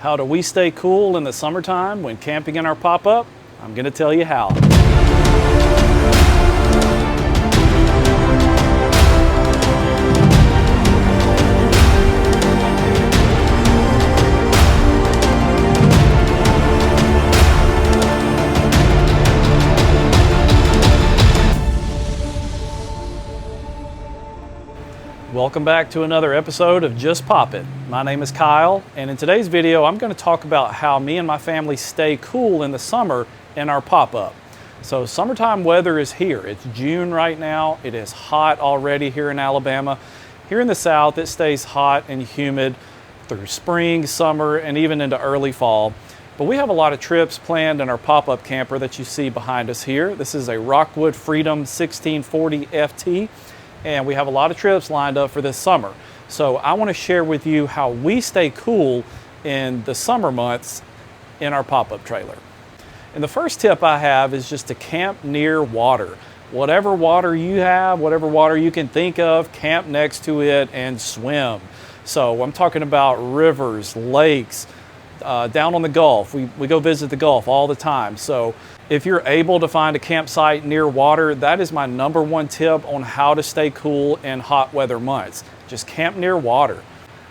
How do we stay cool in the summertime when camping in our pop-up? I'm going to tell you how. Welcome back to another episode of Just Pop It. My name is Kyle, and in today's video I'm going to talk about how me and my family stay cool in the summer in our pop-up. So summertime weather is here. It's June right now. It is hot already here in Alabama. Here in the South it stays hot and humid through spring, summer, and even into early fall. But we have a lot of trips planned in our pop-up camper that you see behind us here. This is a Rockwood Freedom 1640 FT. And we have a lot of trips lined up for this summer. So I want to share with you how we stay cool in the summer months in our pop-up trailer. And the first tip I have is just to camp near water. Whatever water you have, whatever water you can think of, camp next to it and swim. So I'm talking about rivers, lakes, down on the Gulf. We go visit the Gulf all the time. So if you're able to find a campsite near water, that is my number one tip on how to stay cool in hot weather months. Just camp near water.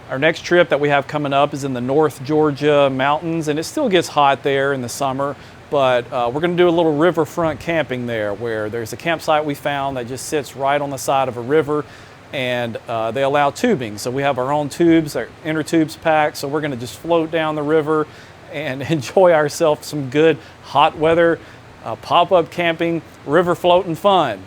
Our next trip that we have coming up is in the North Georgia mountains, and it still gets hot there in the summer, but we're going to do a little riverfront camping there where there's a campsite we found that just sits right on the side of a river, and they allow tubing. So we have our own tubes, our inner tubes packed, so we're going to just float down the river and enjoy ourselves some good hot weather, pop-up camping, river floating fun.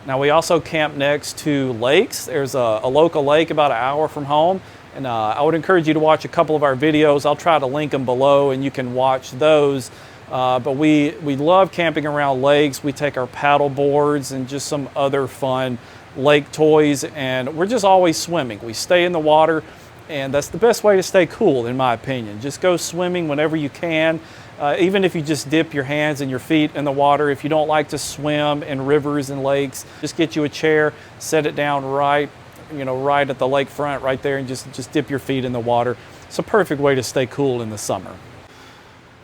Now we also camp next to lakes. There's a local lake about an hour from home, and I would encourage you to watch a couple of our videos. I'll try to link them below and you can watch those. But we love camping around lakes. We take our paddle boards and just some other fun lake toys, and we're just always swimming. We stay in the water, and that's the best way to stay cool, in my opinion. Just go swimming whenever you can, even if you just dip your hands and your feet in the water. If you don't like to swim in rivers and lakes, just get you a chair, set it down right at the lakefront right there, and just dip your feet in the water. It's a perfect way to stay cool in the summer.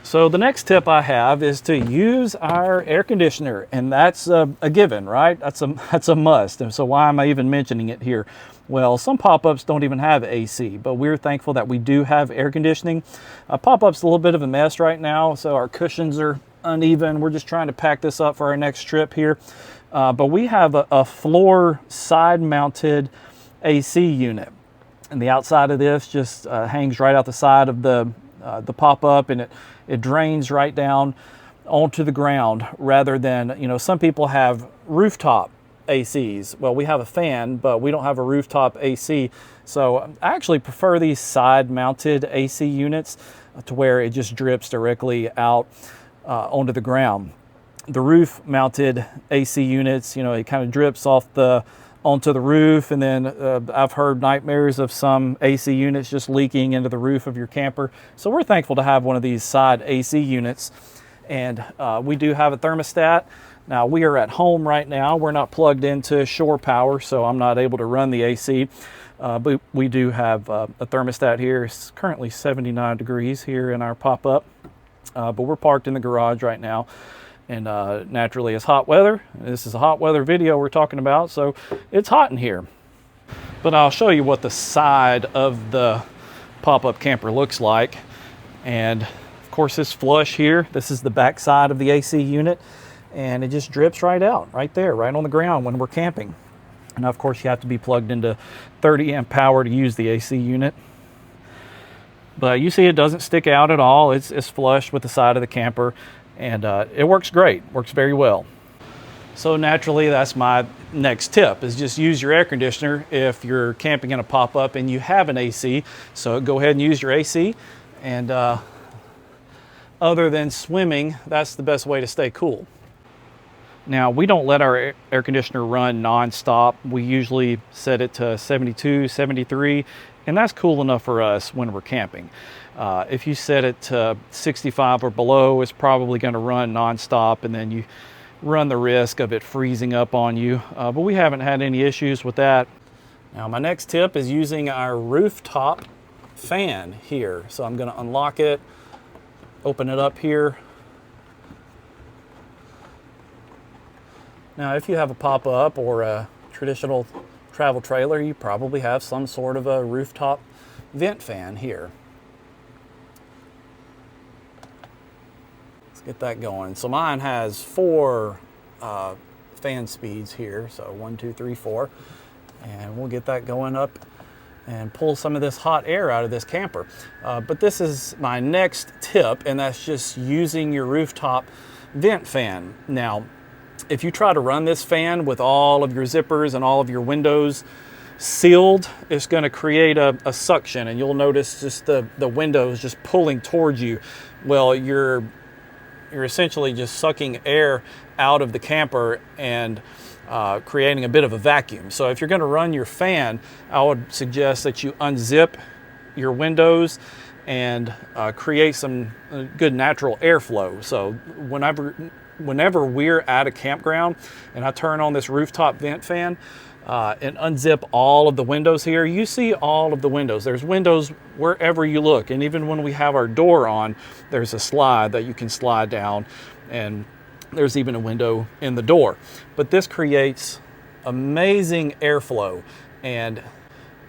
So the next tip I have is to use our air conditioner, and that's a given, right? That's a must. And so why am I even mentioning it here? Well, some pop-ups don't even have AC, but we're thankful that we do have air conditioning. Pop-up's a little bit of a mess right now, so our cushions are uneven. We're just trying to pack this up for our next trip here. But we have a floor side-mounted AC unit, and the outside of this just hangs right out the side of the pop-up, and it drains right down onto the ground rather than, some people have rooftop ACs. Well, we have a fan, but we don't have a rooftop AC. So I actually prefer these side-mounted AC units to where it just drips directly out onto the ground. The roof-mounted AC units, it kind of drips onto the roof, and then I've heard nightmares of some AC units just leaking into the roof of your camper. So we're thankful to have one of these side AC units, and we do have a thermostat. Now we are at home right now. We're not plugged into shore power, so I'm not able to run the AC, but we do have a thermostat here. It's currently 79 degrees here in our pop-up, but we're parked in the garage right now. And naturally it's hot weather. This is a hot weather video we're talking about, so it's hot in here. But I'll show you what the side of the pop-up camper looks like. And of course it's flush here. This is the back side of the AC unit, and it just drips right out, right there, right on the ground when we're camping. And of course you have to be plugged into 30 amp power to use the AC unit. But you see it doesn't stick out at all. It's flush with the side of the camper. And it works great, works very well. So naturally, that's my next tip, is just use your air conditioner if you're camping in a pop-up and you have an AC. So go ahead and use your AC. And other than swimming, that's the best way to stay cool. Now, we don't let our air conditioner run non-stop. We usually set it to 72, 73, and that's cool enough for us when we're camping. If you set it to 65 or below, it's probably going to run non-stop, and then you run the risk of it freezing up on you. But we haven't had any issues with that. Now, my next tip is using our Rooftop fan here. So I'm going to unlock it, open it up here. Now, if you have a pop-up or a traditional travel trailer, you probably have some sort of a rooftop vent fan here. Let's get that going. So mine has 4 fan speeds here. So 1, 2, 3, 4. And we'll get that going up and pull some of this hot air out of this camper. But this is my next tip, and that's just using your rooftop vent fan. Now, if you try to run this fan with all of your zippers and all of your windows sealed, it's going to create a suction, and you'll notice just the windows just pulling towards you. Well, you're essentially just sucking air out of the camper and creating a bit of a vacuum. So if you're going to run your fan, I would suggest that you unzip your windows and create some good natural airflow. So whenever we're at a campground and I turn on this rooftop vent fan and unzip all of the windows here, you see all of the windows. There's windows wherever you look. And even when we have our door on, there's a slide that you can slide down, and there's even a window in the door. But this creates amazing airflow. And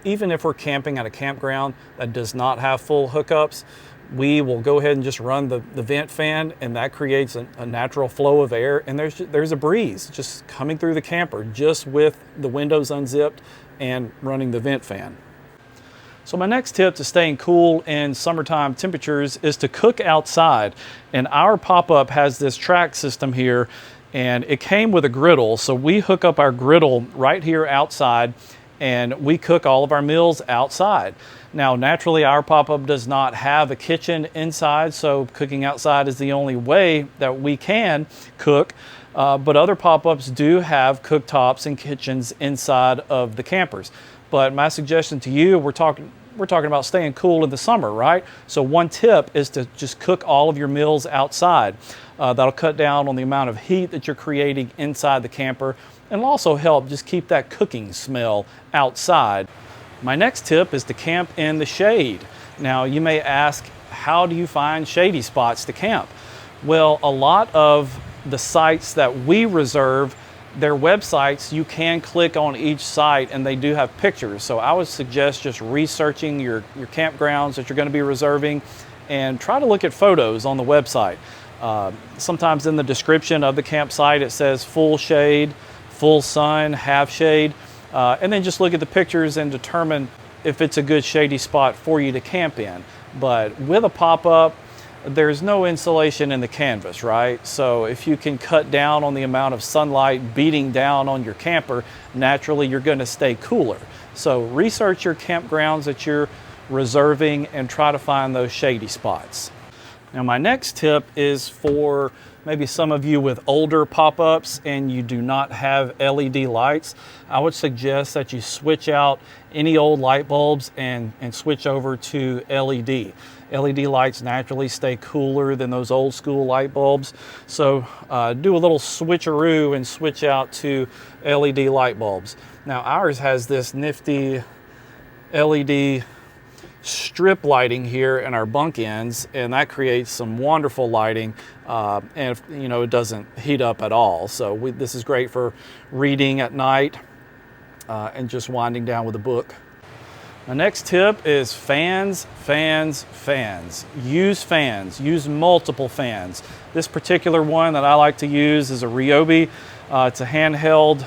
even if we're camping at a campground that does not have full hookups, we will go ahead and just run the vent fan, and that creates a natural flow of air, and there's a breeze just coming through the camper just with the windows unzipped and running the vent fan. So my next tip to staying cool in summertime temperatures is to cook outside. And our Popup has this track system here, and it came with a griddle. So we hook up our griddle right here outside, and we cook all of our meals outside. Now, naturally, our Popup does not have a kitchen inside, so cooking outside is the only way that we can cook. But other Popups do have cooktops and kitchens inside of the campers. But my suggestion to you, we're talking about staying cool in the summer, right? So one tip is to just cook all of your meals outside. That'll cut down on the amount of heat that you're creating inside the camper, and will also help just keep that cooking smell outside. My next tip is to camp in the shade. Now, you may ask, how do you find shady spots to camp? Well, a lot of the sites that we reserve, their websites, you can click on each site and they do have pictures. So I would suggest just researching your campgrounds that you're going to be reserving and try to look at photos on the website. Sometimes in the description of the campsite it says full shade, full sun, half shade, and then just look at the pictures and determine if it's a good shady spot for you to camp in. But with a pop-up, there's no insulation in the canvas, right? So if you can cut down on the amount of sunlight beating down on your camper, naturally you're going to stay cooler. So research your campgrounds that you're reserving and try to find those shady spots. Now, my next tip is for maybe some of you with older pop-ups and you do not have LED lights. I would suggest that you switch out any old light bulbs and switch over to LED. LED lights naturally stay cooler than those old school light bulbs. So do a little switcheroo and switch out to LED light bulbs. Now, ours has this nifty LED strip lighting here in our bunk ends, and that creates some wonderful lighting, and it doesn't heat up at all. So this is great for reading at night and just winding down with a book. My next tip is fans. Use fans, use multiple fans. This particular one that I like to use is a Ryobi. It's a handheld,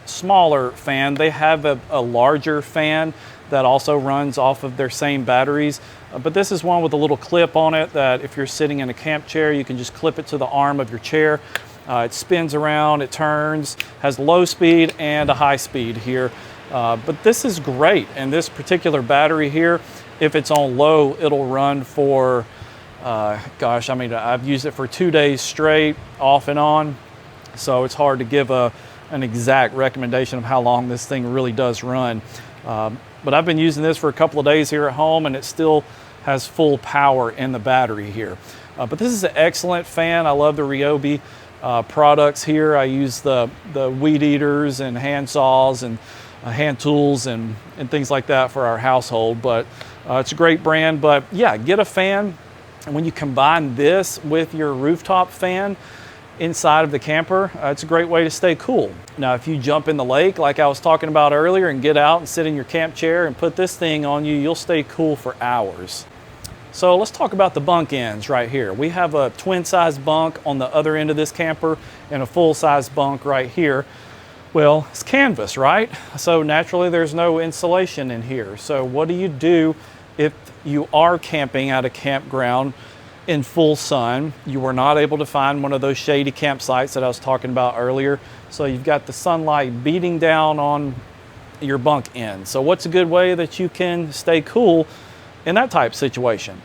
smaller fan. They have a larger fan that also runs off of their same batteries. But this is one with a little clip on it that if you're sitting in a camp chair, you can just clip it to the arm of your chair. It spins around, it turns, has low speed and a high speed here. But this is great. And this particular battery here, if it's on low, it'll run for, I've used it for 2 days straight, off and on. So it's hard to give an exact recommendation of how long this thing really does run. But I've been using this for a couple of days here at home, and it still has full power in the battery here. But this is an excellent fan. I love the Ryobi products here. I use the weed eaters and hand saws and hand tools and things like that for our household. But It's a great brand, but yeah, get a fan. And when you combine this with your rooftop fan inside of the camper, it's a great way to stay cool. Now, if you jump in the lake, like I was talking about earlier, and get out and sit in your camp chair and put this thing on you, you'll stay cool for hours. So let's talk about the bunk ends right here. We have a twin size bunk on the other end of this camper and a full size bunk right here. Well, it's canvas, right? So naturally there's no insulation in here. So what do you do if you are camping at a campground in full sun? You were not able to find one of those shady campsites that I was talking about earlier. So you've got the sunlight beating down on your bunk end. So what's a good way that you can stay cool in that type situation?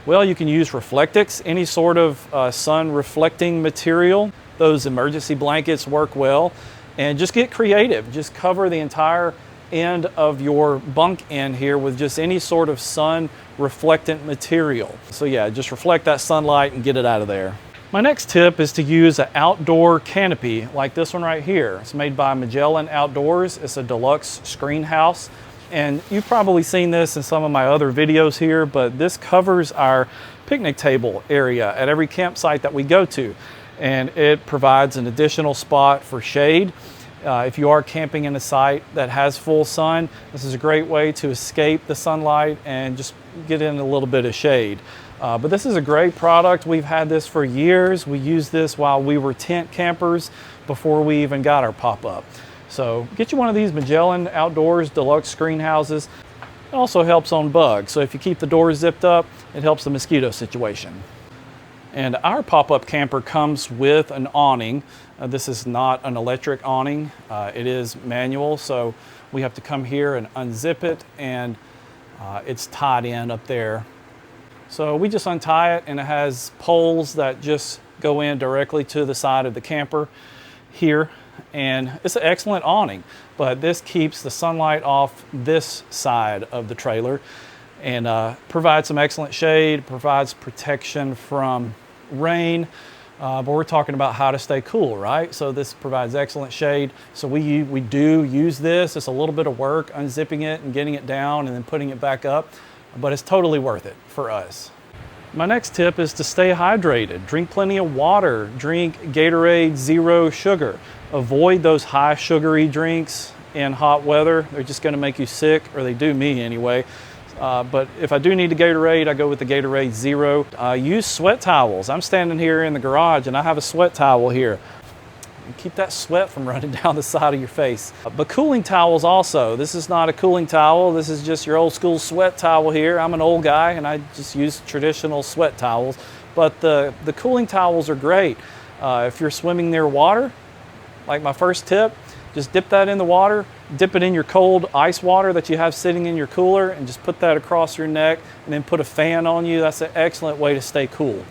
Well, you can use Reflectix, any sort of sun reflecting material. Those emergency blankets work well. And just get creative. Just cover the entire end of your bunk end here with just any sort of sun reflectant material. So yeah, just reflect that sunlight and get it out of there. My next tip is to use an outdoor canopy like this one right here. It's made by Magellan Outdoors. It's a deluxe screen house. And you've probably seen this in some of my other videos here, but this covers our picnic table area at every campsite that we go to. And it provides an additional spot for shade. If you are camping in a site that has full sun, this is a great way to escape the sunlight and just get in a little bit of shade. But this is a great product. We've had this for years. We used this while we were tent campers before we even got our pop-up. So get you one of these Magellan Outdoors deluxe screen houses. It also helps on bugs. So if you keep the doors zipped up, it helps the mosquito situation. And our pop-up camper comes with an awning. This is not an electric awning. It is manual, so we have to come here and unzip it, and it's tied in up there. So we just untie it, and it has poles that just go in directly to the side of the camper here. And it's an excellent awning, but this keeps the sunlight off this side of the trailer and provides some excellent shade, provides protection from rain, but we're talking about how to stay cool, right? So this provides excellent shade. So we do use this. It's a little bit of work unzipping it and getting it down and then putting it back up, but it's totally worth it for us. My next tip is to stay hydrated. Drink plenty of water. Drink Gatorade Zero Sugar. Avoid those high sugary drinks in hot weather. They're just going to make you sick, or they do me anyway. But if I do need a Gatorade, I go with the Gatorade Zero. Use sweat towels. I'm standing here in the garage and I have a sweat towel here. Keep that sweat from running down the side of your face. But cooling towels also. This is not a cooling towel. This is just your old school sweat towel here. I'm an old guy and I just use traditional sweat towels. But the cooling towels are great. If you're swimming near water, like my first tip, just dip that in the water, dip it in your cold ice water that you have sitting in your cooler, and just put that across your neck and then put a fan on you. That's an excellent way to stay cool.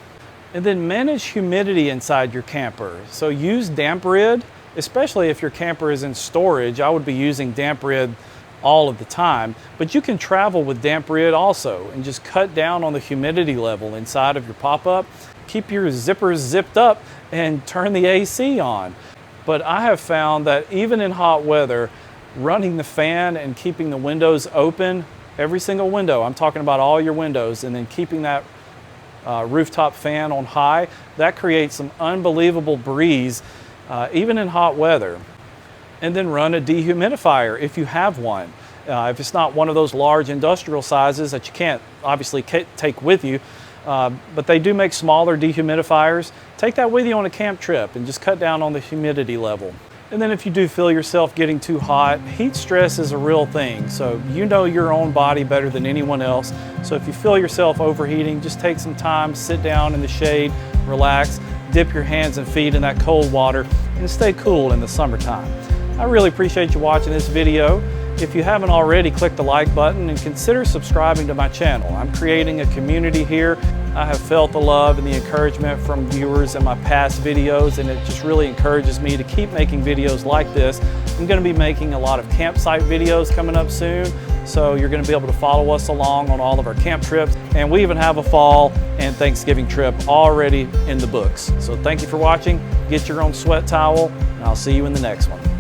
And then manage humidity inside your camper. So use damp rid, especially if your camper is in storage. I would be using damp rid all of the time, but you can travel with damp rid also and just cut down on the humidity level inside of your pop-up. Keep your zippers zipped up and turn the AC on. But I have found that even in hot weather, running the fan and keeping the windows open, every single window, I'm talking about all your windows, and then keeping that rooftop fan on high, that creates some unbelievable breeze, even in hot weather. And then run a dehumidifier if you have one. If it's not one of those large industrial sizes that you can't obviously take with you, but they do make smaller dehumidifiers. Take that with you on a camp trip and just cut down on the humidity level. And then if you do feel yourself getting too hot, heat stress is a real thing. So you know your own body better than anyone else. So if you feel yourself overheating, just take some time, sit down in the shade, relax, dip your hands and feet in that cold water, and stay cool in the summertime. I really appreciate you watching this video. If you haven't already, click the like button and consider subscribing to my channel. I'm creating a community here. I have felt the love and the encouragement from viewers in my past videos, and it just really encourages me to keep making videos like this. I'm going to be making a lot of campsite videos coming up soon, so you're going to be able to follow us along on all of our camp trips. And we even have a fall and Thanksgiving trip already in the books. So thank you for watching. Get your own sweat towel, and I'll see you in the next one.